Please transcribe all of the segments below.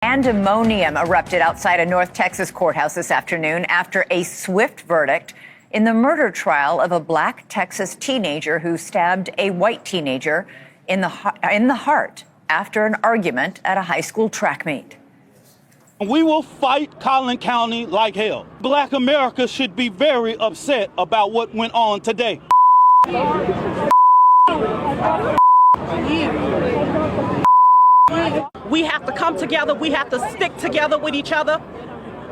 Pandemonium erupted outside a North Texas courthouse this afternoon after a swift verdict in the murder trial of a black Texas teenager who stabbed a white teenager in the heart after an argument at a high school track meet. We will fight Collin County like hell. Black America should be very upset about what went on today. We have to come together. We have to stick together with each other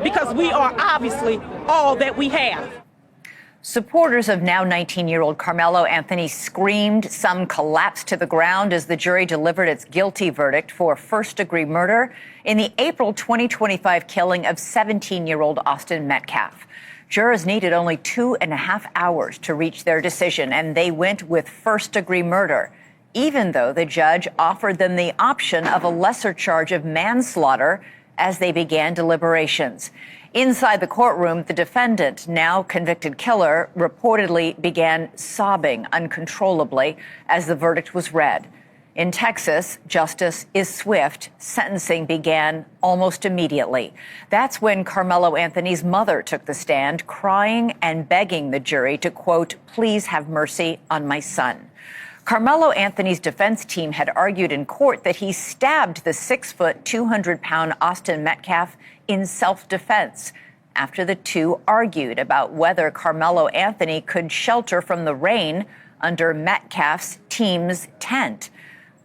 because we are obviously all that we have. Supporters of now 19-year-old Karmelo Anthony screamed. Some collapsed to the ground as the jury delivered its guilty verdict for first-degree murder in the April 2025 killing of 17-year-old Austin Metcalf. Jurors needed only 2.5 hours to reach their decision, and they went with first-degree murder, even though the judge offered them the option of a lesser charge of manslaughter as they began deliberations. Inside the courtroom, the defendant, now convicted killer, reportedly began sobbing uncontrollably as the verdict was read. In Texas, justice is swift. Sentencing began almost immediately. That's when Karmelo Anthony's mother took the stand, crying and begging the jury to, quote, "Please have mercy on my son." Karmelo Anthony's defense team had argued in court that he stabbed the 6-foot, 200-pound Austin Metcalf in self-defense after the two argued about whether Karmelo Anthony could shelter from the rain under Metcalf's team's tent.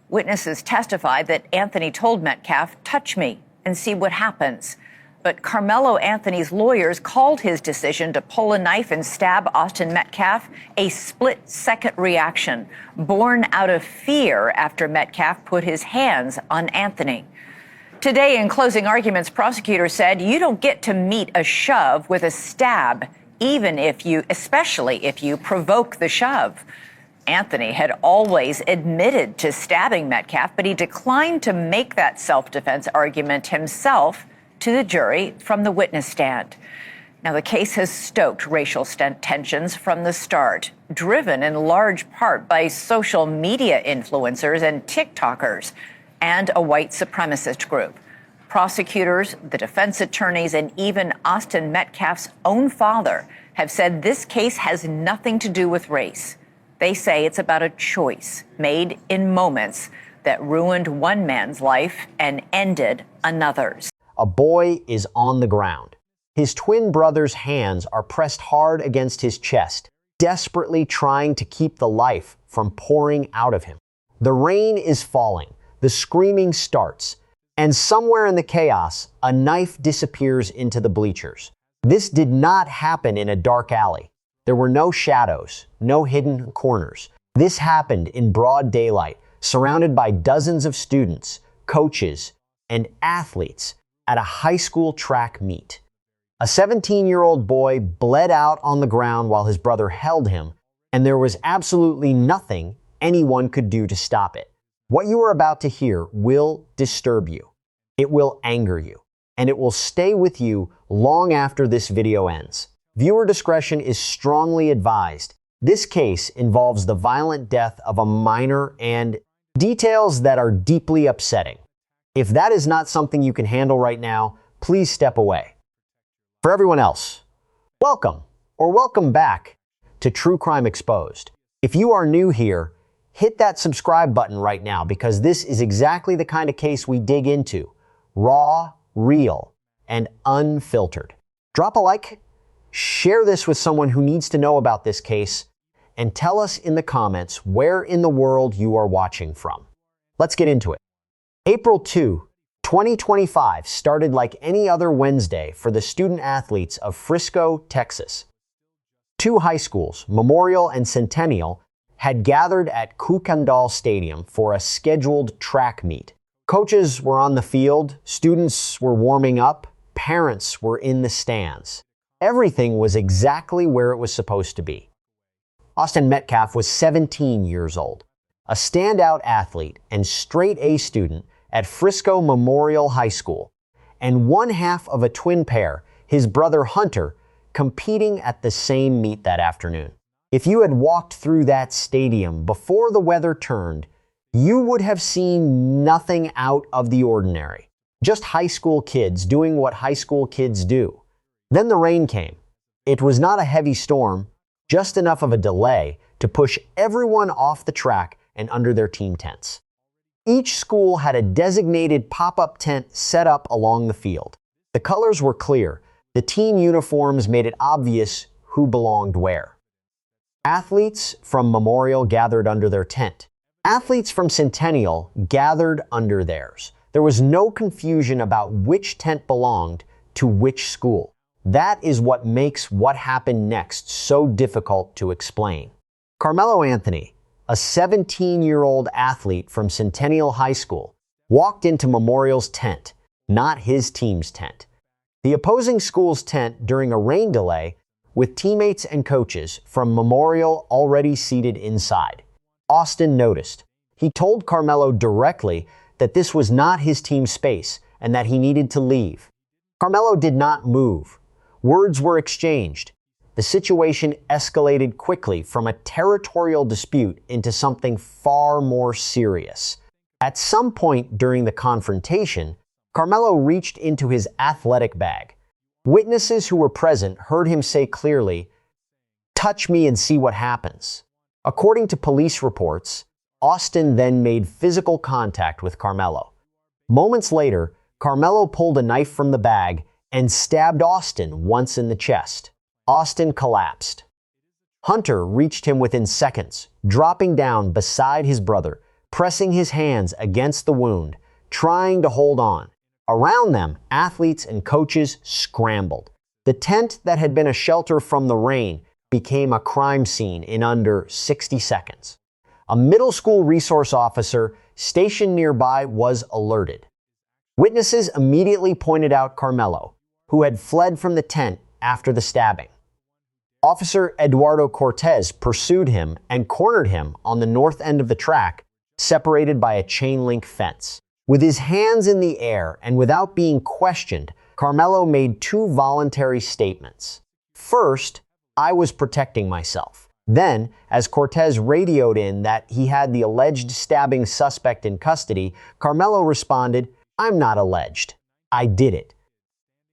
Witnesses testified that Anthony told Metcalf, "Touch me and see what happens." But Karmelo Anthony's lawyers called his decision to pull a knife and stab Austin Metcalf a split-second reaction born out of fear after Metcalf put his hands on Anthony. Today, in closing arguments, prosecutors said you don't get to meet a shove with a stab, especially if you provoke the shove. Anthony had always admitted to stabbing Metcalf, but he declined to make that self-defense argument himself to the jury from the witness stand. Now, the case has stoked racial tensions from the start, driven in large part by social media influencers and TikTokers and a white supremacist group. Prosecutors, the defense attorneys, and even Austin Metcalf's own father have said this case has nothing to do with race. They say it's about a choice made in moments that ruined one man's life and ended another's. A boy is on the ground. His twin brother's hands are pressed hard against his chest, desperately trying to keep the life from pouring out of him. The rain is falling, the screaming starts, and somewhere in the chaos, a knife disappears into the bleachers. This did not happen in a dark alley. There were no shadows, no hidden corners. This happened in broad daylight, surrounded by dozens of students, coaches, and athletes at a high school track meet. A 17-year-old boy bled out on the ground while his brother held him, and there was absolutely nothing anyone could do to stop it. What you are about to hear will disturb you. It will anger you, and it will stay with you long after this video ends. Viewer discretion is strongly advised. This case involves the violent death of a minor and details that are deeply upsetting. If that is not something you can handle right now, please step away. For everyone else, welcome or welcome back to True Crime Exposed. If you are new here, hit that subscribe button right now because this is exactly the kind of case we dig into. Raw, real, and unfiltered. Drop a like, share this with someone who needs to know about this case, and tell us in the comments where in the world you are watching from. Let's get into it. April 2, 2025 started like any other Wednesday for the student athletes of Frisco, Texas. Two high schools, Memorial and Centennial, had gathered at Kukendall Stadium for a scheduled track meet. Coaches were on the field, students were warming up, parents were in the stands. Everything was exactly where it was supposed to be. Austin Metcalf was 17 years old, a standout athlete and straight-A student at Frisco Memorial High School, and one half of a twin pair, his brother Hunter, competing at the same meet that afternoon. If you had walked through that stadium before the weather turned, you would have seen nothing out of the ordinary. Just high school kids doing what high school kids do. Then the rain came. It was not a heavy storm, just enough of a delay to push everyone off the track and under their team tents. Each school had a designated pop-up tent set up along the field. The colors were clear. The team uniforms made it obvious who belonged where. Athletes from Memorial gathered under their tent. Athletes from Centennial gathered under theirs. There was no confusion about which tent belonged to which school. That is what makes what happened next so difficult to explain. Karmelo Anthony, a 17-year-old athlete from Centennial High School, walked into Memorial's tent, not his team's tent. The opposing school's tent during a rain delay with teammates and coaches from Memorial already seated inside. Austin noticed. He told Karmelo directly that this was not his team's space and that he needed to leave. Karmelo did not move. Words were exchanged. The situation escalated quickly from a territorial dispute into something far more serious. At some point during the confrontation, Karmelo reached into his athletic bag. Witnesses who were present heard him say clearly, "Touch me and see what happens." According to police reports, Austin then made physical contact with Karmelo. Moments later, Karmelo pulled a knife from the bag and stabbed Austin once in the chest. Austin collapsed. Hunter reached him within seconds, dropping down beside his brother, pressing his hands against the wound, trying to hold on. Around them, athletes and coaches scrambled. The tent that had been a shelter from the rain became a crime scene in under 60 seconds. A middle school resource officer stationed nearby was alerted. Witnesses immediately pointed out Karmelo, who had fled from the tent after the stabbing. Officer Eduardo Cortez pursued him and cornered him on the north end of the track, separated by a chain-link fence. With his hands in the air and without being questioned, Karmelo made two voluntary statements. First, "I was protecting myself." Then, as Cortez radioed in that he had the alleged stabbing suspect in custody, Karmelo responded, "I'm not alleged. I did it."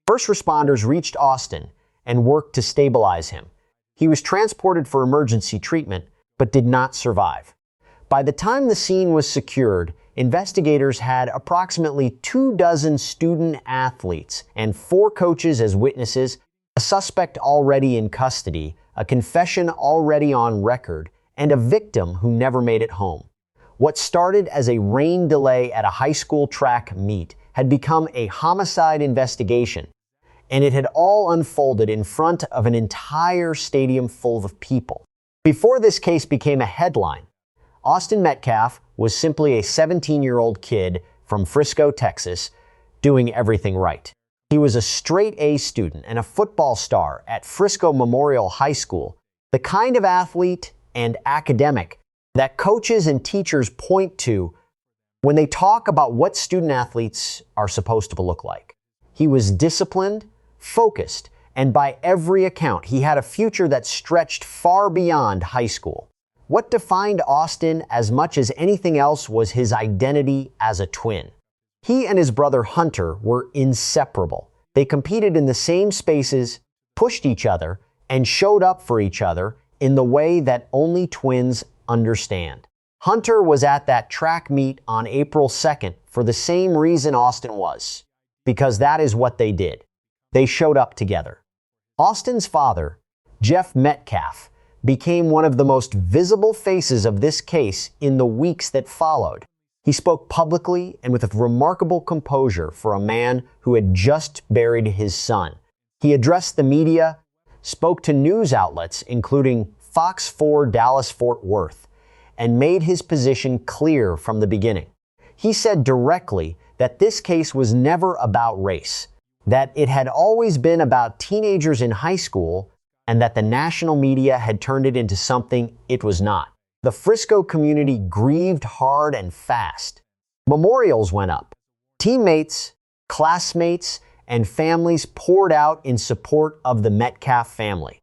First responders reached Austin and worked to stabilize him. He was transported for emergency treatment, but did not survive. By the time the scene was secured, investigators had approximately 24 student athletes and 4 coaches as witnesses, a suspect already in custody, a confession already on record, and a victim who never made it home. What started as a rain delay at a high school track meet had become a homicide investigation, and it had all unfolded in front of an entire stadium full of people. Before this case became a headline, Austin Metcalf was simply a 17-year-old kid from Frisco, Texas, doing everything right. He was a straight-A student and a football star at Frisco Memorial High School, the kind of athlete and academic that coaches and teachers point to when they talk about what student athletes are supposed to look like. He was disciplined, focused, and by every account, he had a future that stretched far beyond high school. What defined Austin as much as anything else was his identity as a twin. He and his brother Hunter were inseparable. They competed in the same spaces, pushed each other, and showed up for each other in the way that only twins understand. Hunter was at that track meet on April 2nd for the same reason Austin was, because that is what they did. They showed up together. Austin's father, Jeff Metcalf, became one of the most visible faces of this case in the weeks that followed. He spoke publicly and with a remarkable composure for a man who had just buried his son. He addressed the media, spoke to news outlets including Fox 4 Dallas-Fort Worth, and made his position clear from the beginning. He said directly that this case was never about race, that it had always been about teenagers in high school, and that the national media had turned it into something it was not. The Frisco community grieved hard and fast. Memorials went up. Teammates, classmates, and families poured out in support of the Metcalf family.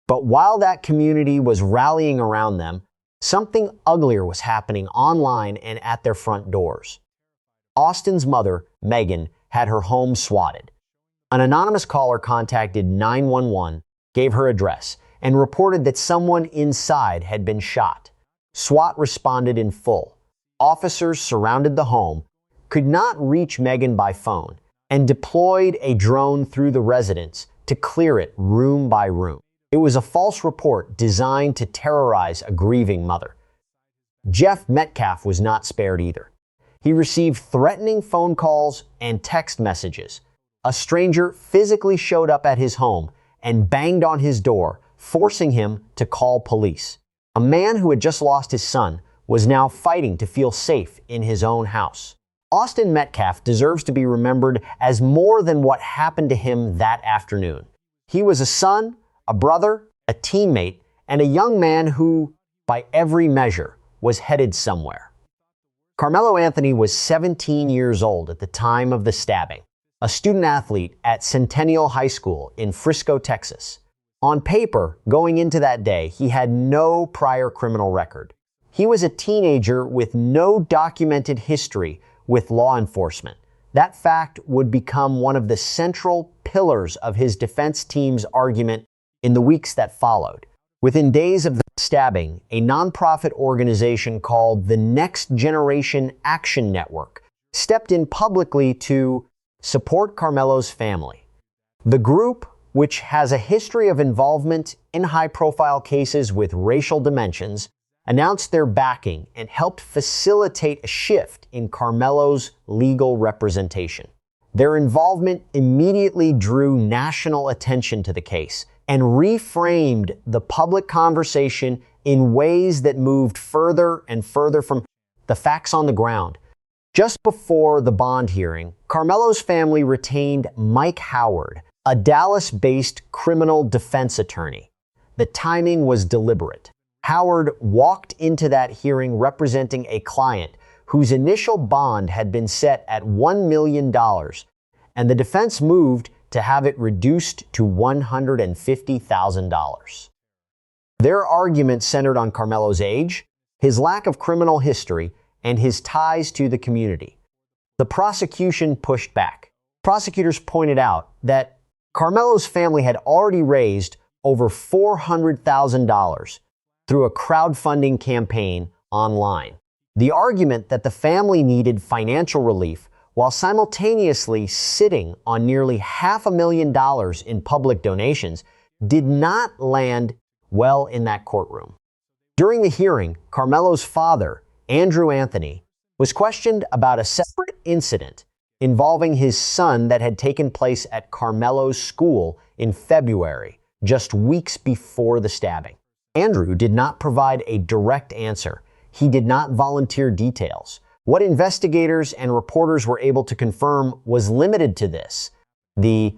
But while that community was rallying around them, something uglier was happening online and at their front doors. Austin's mother, Megan, had her home swatted. An anonymous caller contacted 911, gave her address, and reported that someone inside had been shot. SWAT responded in full. Officers surrounded the home, could not reach Megan by phone, and deployed a drone through the residence to clear it room by room. It was a false report designed to terrorize a grieving mother. Jeff Metcalf was not spared either. He received threatening phone calls and text messages. A stranger physically showed up at his home and banged on his door, forcing him to call police. A man who had just lost his son was now fighting to feel safe in his own house. Austin Metcalf deserves to be remembered as more than what happened to him that afternoon. He was a son, a brother, a teammate, and a young man who, by every measure, was headed somewhere. Karmelo Anthony was 17 years old at the time of the stabbing, a student athlete at Centennial High School in Frisco, Texas. On paper, going into that day, he had no prior criminal record. He was a teenager with no documented history with law enforcement. That fact would become one of the central pillars of his defense team's argument in the weeks that followed. Within days of the stabbing, a nonprofit organization called the Next Generation Action Network stepped in publicly to support Karmelo's family. The group, which has a history of involvement in high-profile cases with racial dimensions, announced their backing and helped facilitate a shift in Karmelo's legal representation. Their involvement immediately drew national attention to the case and reframed the public conversation in ways that moved further and further from the facts on the ground. Just before the bond hearing, Karmelo's family retained Mike Howard, a Dallas-based criminal defense attorney. The timing was deliberate. Howard walked into that hearing representing a client whose initial bond had been set at $1 million, and the defense moved to have it reduced to $150,000. Their argument centered on Karmelo's age, his lack of criminal history, and his ties to the community. The prosecution pushed back. Prosecutors pointed out that Karmelo's family had already raised over $400,000 through a crowdfunding campaign online. The argument that the family needed financial relief while simultaneously sitting on nearly $500,000 in public donations did not land well in that courtroom. During the hearing, Karmelo's father, Andrew Anthony, was questioned about a separate incident involving his son that had taken place at Karmelo's school in February, just weeks before the stabbing. Andrew did not provide a direct answer. He did not volunteer details. What investigators and reporters were able to confirm was limited to this. The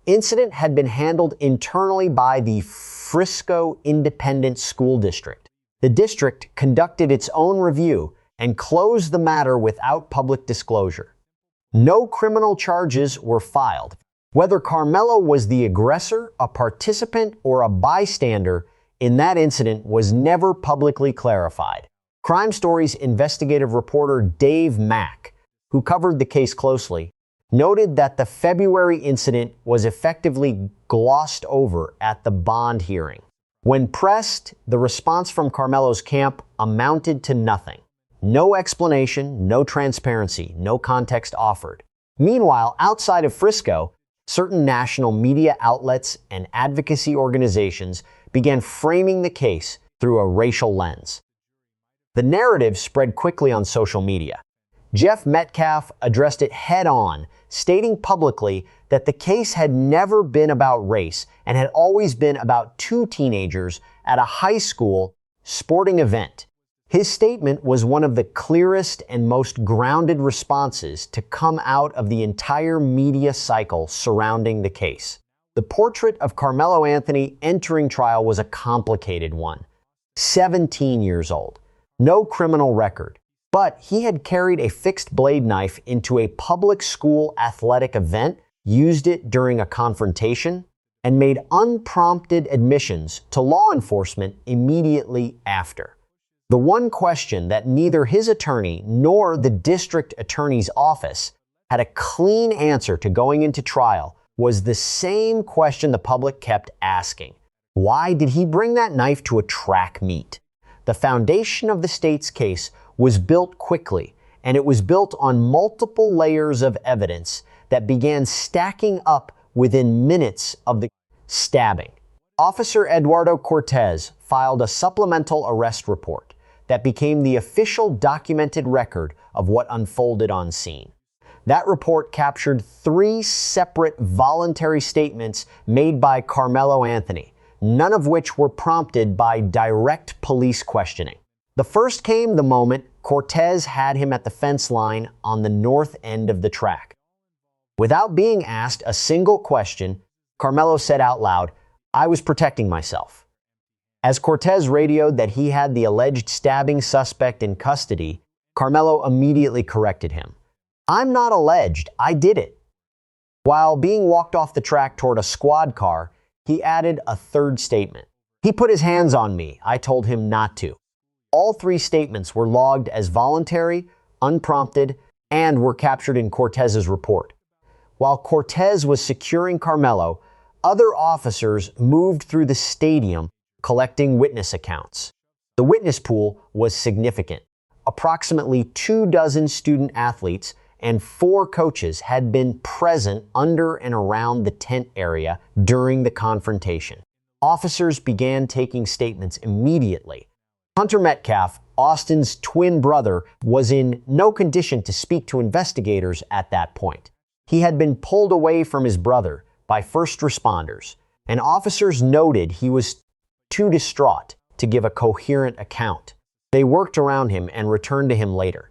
incident had been handled internally by the Frisco Independent School District. The district conducted its own review and closed the matter without public disclosure. No criminal charges were filed. Whether Karmelo was the aggressor, a participant, or a bystander in that incident was never publicly clarified. Crime Story's investigative reporter Dave Mack, who covered the case closely, noted that the February incident was effectively glossed over at the bond hearing. When pressed, the response from Karmelo's camp amounted to nothing. No explanation, no transparency, no context offered. Meanwhile, outside of Frisco, certain national media outlets and advocacy organizations began framing the case through a racial lens. The narrative spread quickly on social media. Jeff Metcalf addressed it head-on, stating publicly that the case had never been about race and had always been about two teenagers at a high school sporting event. His statement was one of the clearest and most grounded responses to come out of the entire media cycle surrounding the case. The portrait of Karmelo Anthony entering trial was a complicated one. 17 years old, no criminal record, but he had carried a fixed blade knife into a public school athletic event, used it during a confrontation, and made unprompted admissions to law enforcement immediately after. The one question that neither his attorney nor the district attorney's office had a clean answer to going into trial was the same question the public kept asking. Why did he bring that knife to a track meet? The foundation of the state's case was built quickly, and it was built on multiple layers of evidence that began stacking up within minutes of the stabbing. Officer Eduardo Cortez filed a supplemental arrest report that became the official documented record of what unfolded on scene. That report captured 3 separate voluntary statements made by Karmelo Anthony, none of which were prompted by direct police questioning. The first came the moment Cortez had him at the fence line on the north end of the track. Without being asked a single question, Karmelo said out loud, "I was protecting myself." As Cortez radioed that he had the alleged stabbing suspect in custody, Karmelo immediately corrected him. "I'm not alleged, I did it." While being walked off the track toward a squad car, he added a third statement. "He put his hands on me, I told him not to." All 3 statements were logged as voluntary, unprompted, and were captured in Cortez's report. While Cortez was securing Karmelo, other officers moved through the stadium collecting witness accounts. The witness pool was significant. Approximately 24 student athletes and 4 coaches had been present under and around the tent area during the confrontation. Officers began taking statements immediately. Hunter Metcalf, Austin's twin brother, was in no condition to speak to investigators at that point. He had been pulled away from his brother by first responders, and officers noted he was too distraught to give a coherent account. They worked around him and returned to him later.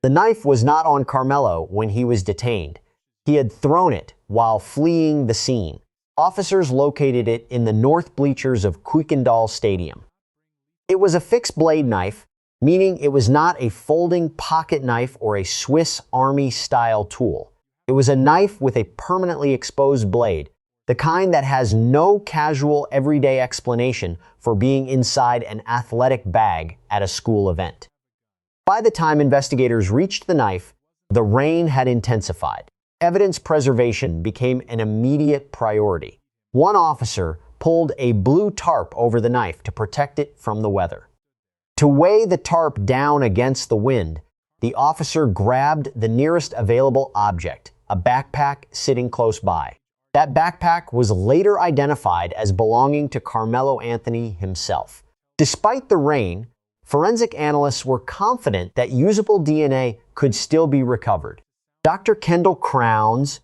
The knife was not on Karmelo when he was detained. He had thrown it while fleeing the scene. Officers located it in the north bleachers of Kuykendall Stadium. It was a fixed blade knife, meaning it was not a folding pocket knife or a Swiss Army-style tool. It was a knife with a permanently exposed blade, the kind that has no casual everyday explanation for being inside an athletic bag at a school event. By the time investigators reached the knife, the rain had intensified. Evidence preservation became an immediate priority. One officer pulled a blue tarp over the knife to protect it from the weather. To weigh the tarp down against the wind, the officer grabbed the nearest available object, a backpack sitting close by. That backpack was later identified as belonging to Karmelo Anthony himself. Despite the rain, forensic analysts were confident that usable DNA could still be recovered. Dr. Kendall Crowns,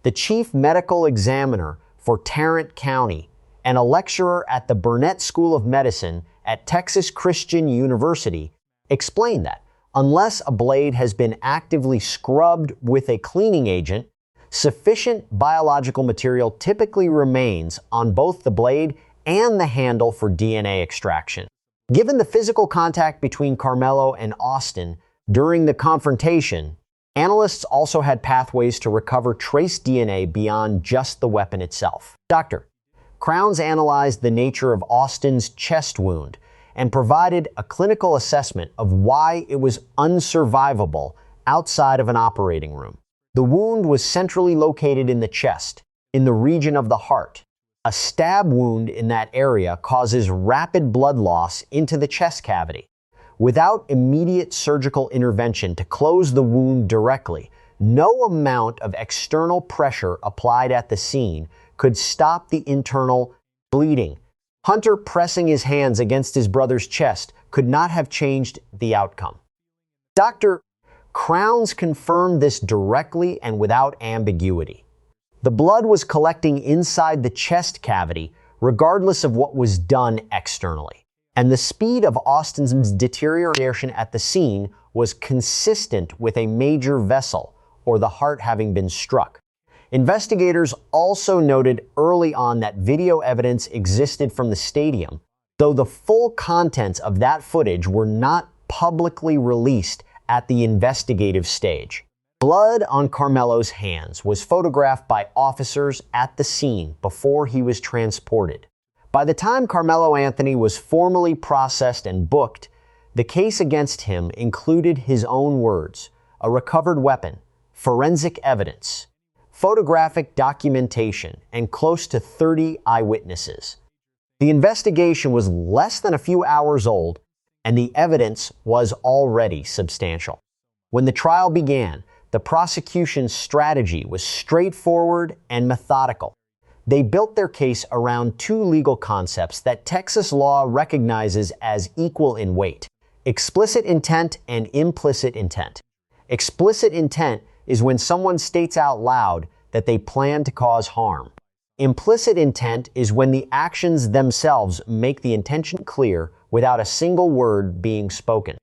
the chief medical examiner for Tarrant County and a lecturer at the Burnett School of Medicine at Texas Christian University, explained that unless a blade has been actively scrubbed with a cleaning agent, sufficient biological material typically remains on both the blade and the handle for DNA extraction. Given the physical contact between Karmelo and Austin during the confrontation, analysts also had pathways to recover trace DNA beyond just the weapon itself. Dr. Crowns analyzed the nature of Austin's chest wound and provided a clinical assessment of why it was unsurvivable outside of an operating room. The wound was centrally located in the chest, in the region of the heart. A stab wound in that area causes rapid blood loss into the chest cavity. Without immediate surgical intervention to close the wound directly, no amount of external pressure applied at the scene could stop the internal bleeding. Hunter pressing his hands against his brother's chest could not have changed the outcome. Dr. Crowns confirmed this directly and without ambiguity. The blood was collecting inside the chest cavity, regardless of what was done externally. And the speed of Austin's deterioration at the scene was consistent with a major vessel, or the heart having been struck. Investigators also noted early on that video evidence existed from the stadium, though the full contents of that footage were not publicly released at the investigative stage. Blood on Karmelo's hands was photographed by officers at the scene before he was transported. By the time Karmelo Anthony was formally processed and booked, the case against him included his own words, a recovered weapon, forensic evidence, photographic documentation, and close to 30 eyewitnesses. The investigation was less than a few hours old, and the evidence was already substantial. When the trial began, the prosecution's strategy was straightforward and methodical. They built their case around two legal concepts that Texas law recognizes as equal in weight: explicit intent and implicit intent. Explicit intent is when someone states out loud that they plan to cause harm. Implicit intent is when the actions themselves make the intention clear without a single word being spoken.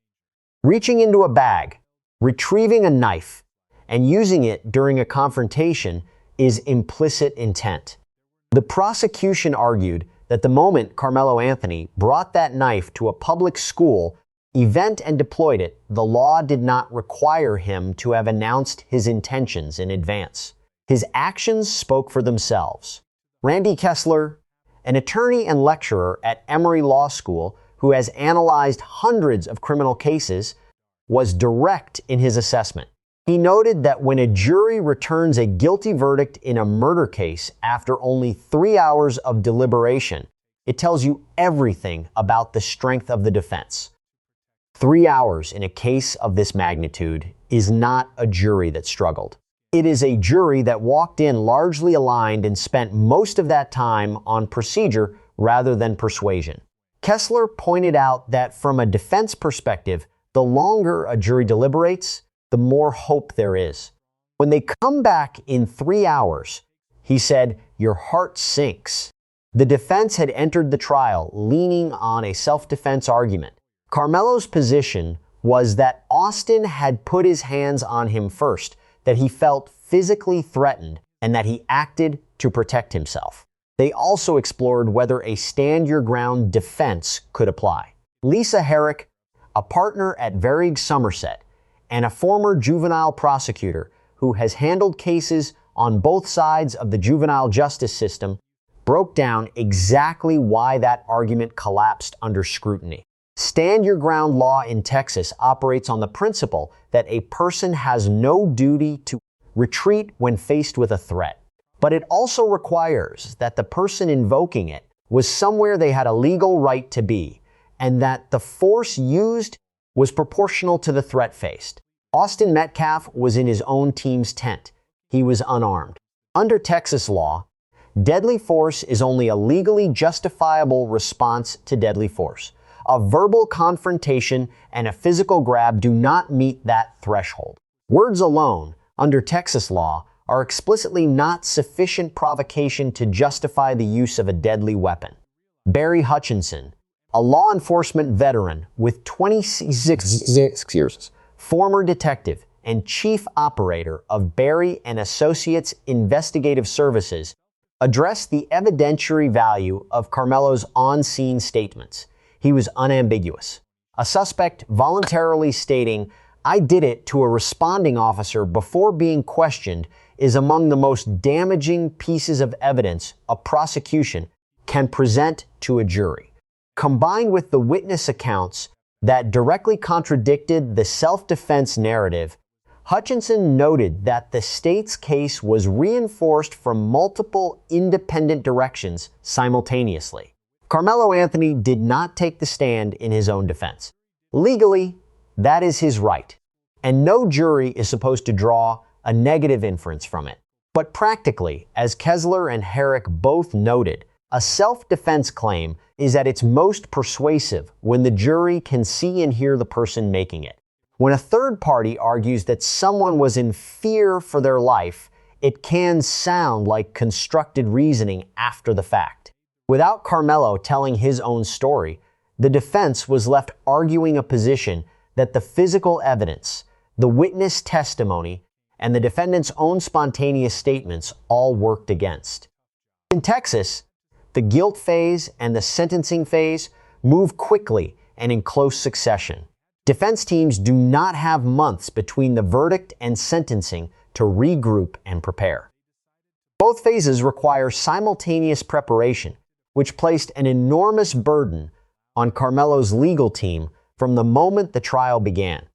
Reaching into a bag, retrieving a knife, and using it during a confrontation is implicit intent. The prosecution argued that the moment Karmelo Anthony brought that knife to a public school event and deployed it, the law did not require him to have announced his intentions in advance. His actions spoke for themselves. Randy Kessler, an attorney and lecturer at Emory Law School who has analyzed hundreds of criminal cases, was direct in his assessment. He noted that when a jury returns a guilty verdict in a murder case after only 3 hours of deliberation, it tells you everything about the strength of the defense. 3 hours in a case of this magnitude is not a jury that struggled. It is a jury that walked in largely aligned and spent most of that time on procedure rather than persuasion. Kessler pointed out that from a defense perspective, the longer a jury deliberates, the more hope there is. When they come back in 3 hours, he said, your heart sinks. The defense had entered the trial leaning on a self-defense argument. Karmelo's position was that Austin had put his hands on him first, that he felt physically threatened, and that he acted to protect himself. They also explored whether a stand-your-ground defense could apply. Lisa Herrick, a partner at Varig Somerset, and a former juvenile prosecutor who has handled cases on both sides of the juvenile justice system, broke down exactly why that argument collapsed under scrutiny. Stand-your-ground law in Texas operates on the principle that a person has no duty to retreat when faced with a threat. But it also requires that the person invoking it was somewhere they had a legal right to be, and that the force used was proportional to the threat faced. Austin Metcalf was in his own team's tent. He was unarmed. Under Texas law, deadly force is only a legally justifiable response to deadly force. A verbal confrontation and a physical grab do not meet that threshold. Words alone, under Texas law, are explicitly not sufficient provocation to justify the use of a deadly weapon. Barry Hutchinson, a law enforcement veteran with 26 years, former detective and chief operator of Barry & Associates Investigative Services, addressed the evidentiary value of Karmelo's on-scene statements. He was unambiguous. A suspect voluntarily stating, "I did it" to a responding officer before being questioned is among the most damaging pieces of evidence a prosecution can present to a jury. Combined with the witness accounts that directly contradicted the self-defense narrative, Hutchinson noted that the state's case was reinforced from multiple independent directions simultaneously. Karmelo Anthony did not take the stand in his own defense. Legally, that is his right, and no jury is supposed to draw a negative inference from it. But practically, as Kessler and Herrick both noted, a self-defense claim is at its most persuasive when the jury can see and hear the person making it. When a third party argues that someone was in fear for their life, it can sound like constructed reasoning after the fact. Without Karmelo telling his own story, the defense was left arguing a position that the physical evidence, the witness testimony, and the defendant's own spontaneous statements all worked against. In Texas, the guilt phase and the sentencing phase move quickly and in close succession. Defense teams do not have months between the verdict and sentencing to regroup and prepare. Both phases require simultaneous preparation, which placed an enormous burden on Karmelo's legal team from the moment the trial began.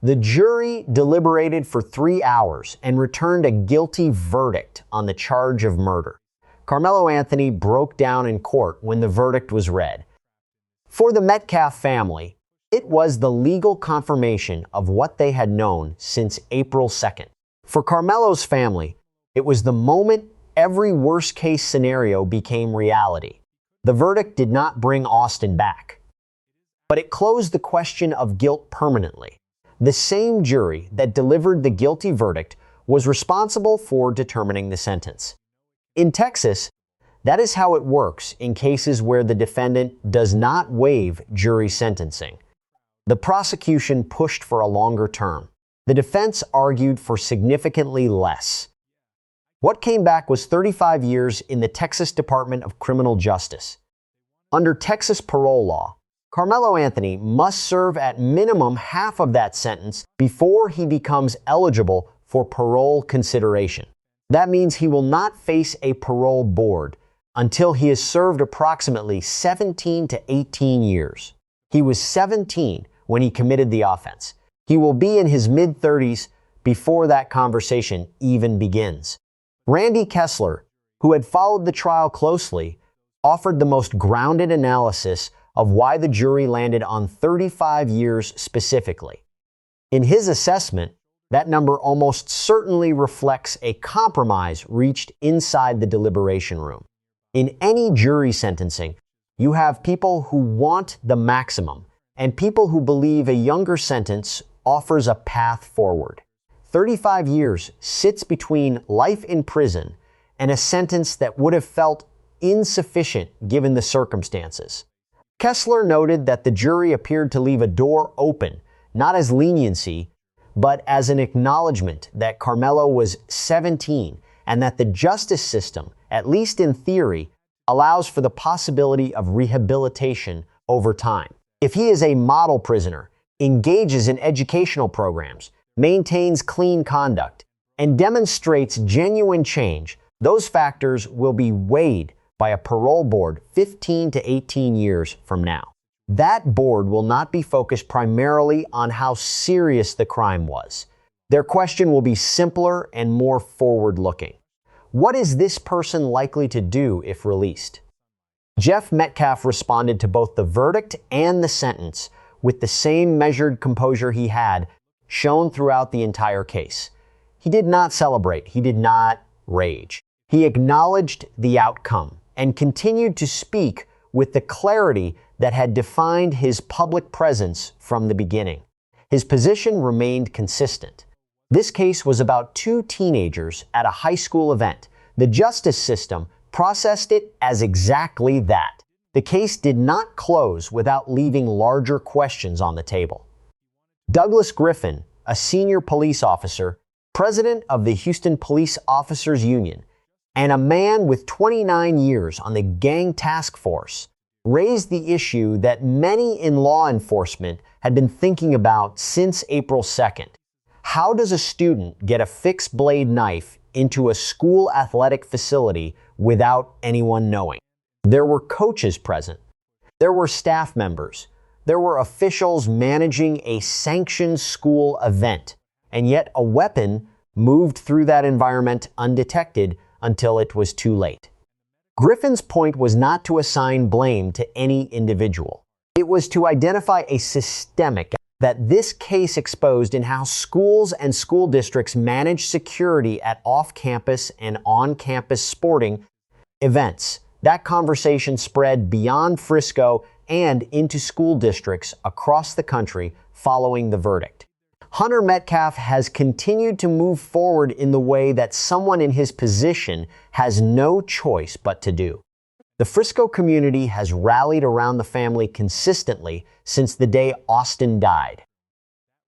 The jury deliberated for 3 hours and returned a guilty verdict on the charge of murder. Karmelo Anthony broke down in court when the verdict was read. For the Metcalf family, it was the legal confirmation of what they had known since April 2nd. For Karmelo's family, it was the moment every worst-case scenario became reality. The verdict did not bring Austin back, but it closed the question of guilt permanently. The same jury that delivered the guilty verdict was responsible for determining the sentence. In Texas, that is how it works in cases where the defendant does not waive jury sentencing. The prosecution pushed for a longer term. The defense argued for significantly less. What came back was 35 years in the Texas Department of Criminal Justice. Under Texas parole law, Karmelo Anthony must serve at minimum half of that sentence before he becomes eligible for parole consideration. That means he will not face a parole board until he has served approximately 17 to 18 years. He was 17 when he committed the offense. He will be in his mid-30s before that conversation even begins. Randy Kessler, who had followed the trial closely, offered the most grounded analysis of why the jury landed on 35 years specifically. In his assessment, that number almost certainly reflects a compromise reached inside the deliberation room. In any jury sentencing, you have people who want the maximum and people who believe a younger sentence offers a path forward. 35 years sits between life in prison and a sentence that would have felt insufficient given the circumstances. Kessler noted that the jury appeared to leave a door open, not as leniency, but as an acknowledgement that Karmelo was 17 and that the justice system, at least in theory, allows for the possibility of rehabilitation over time. If he is a model prisoner, engages in educational programs, maintains clean conduct, and demonstrates genuine change, those factors will be weighed by a parole board 15 to 18 years from now. That board will not be focused primarily on how serious the crime was. Their question will be simpler and more forward-looking. What is this person likely to do if released? Jeff Metcalf responded to both the verdict and the sentence with the same measured composure he had shown throughout the entire case. He did not celebrate. He did not rage. He acknowledged the outcome and continued to speak with the clarity that had defined his public presence from the beginning. His position remained consistent. This case was about two teenagers at a high school event. The justice system processed it as exactly that. The case did not close without leaving larger questions on the table. Douglas Griffin, a senior police officer, president of the Houston Police Officers Union, and a man with 29 years on the gang task force, raised the issue that many in law enforcement had been thinking about since April 2nd. How does a student get a fixed blade knife into a school athletic facility without anyone knowing? There were coaches present. There were staff members. There were officials managing a sanctioned school event. And yet a weapon moved through that environment undetected until it was too late. Griffin's point was not to assign blame to any individual. It was to identify a systemic that this case exposed in how schools and school districts manage security at off-campus and on-campus sporting events. That conversation spread beyond Frisco and into school districts across the country following the verdict. Hunter Metcalf has continued to move forward in the way that someone in his position has no choice but to do. The Frisco community has rallied around the family consistently since the day Austin died.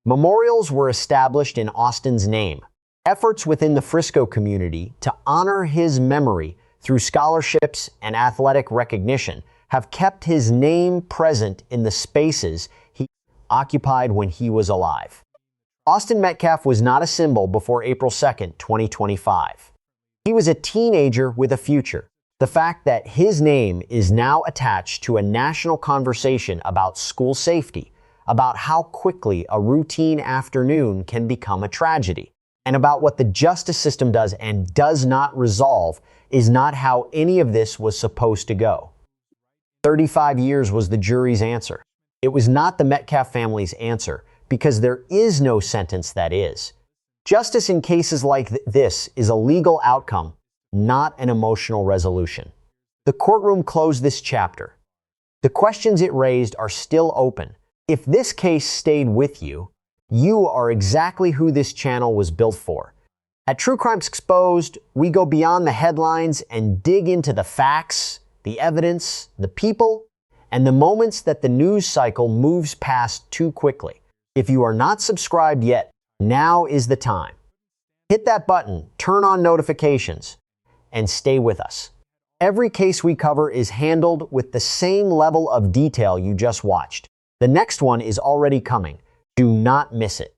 Memorials were established in Austin's name. Efforts within the Frisco community to honor his memory through scholarships and athletic recognition have kept his name present in the spaces he occupied when he was alive. Austin Metcalf was not a symbol before April 2nd, 2025. He was a teenager with a future. The fact that his name is now attached to a national conversation about school safety, about how quickly a routine afternoon can become a tragedy. And about what the justice system does and does not resolve is not how any of this was supposed to go. 35 years was the jury's answer. It was not the Metcalf family's answer, because there is no sentence that is. Justice in cases like this is a legal outcome, not an emotional resolution. The courtroom closed this chapter. The questions it raised are still open. If this case stayed with you, you are exactly who this channel was built for. At True Crimes Exposed, we go beyond the headlines and dig into the facts, the evidence, the people, and the moments that the news cycle moves past too quickly. If you are not subscribed yet, now is the time. Hit that button, turn on notifications, and stay with us. Every case we cover is handled with the same level of detail you just watched. The next one is already coming. Do not miss it.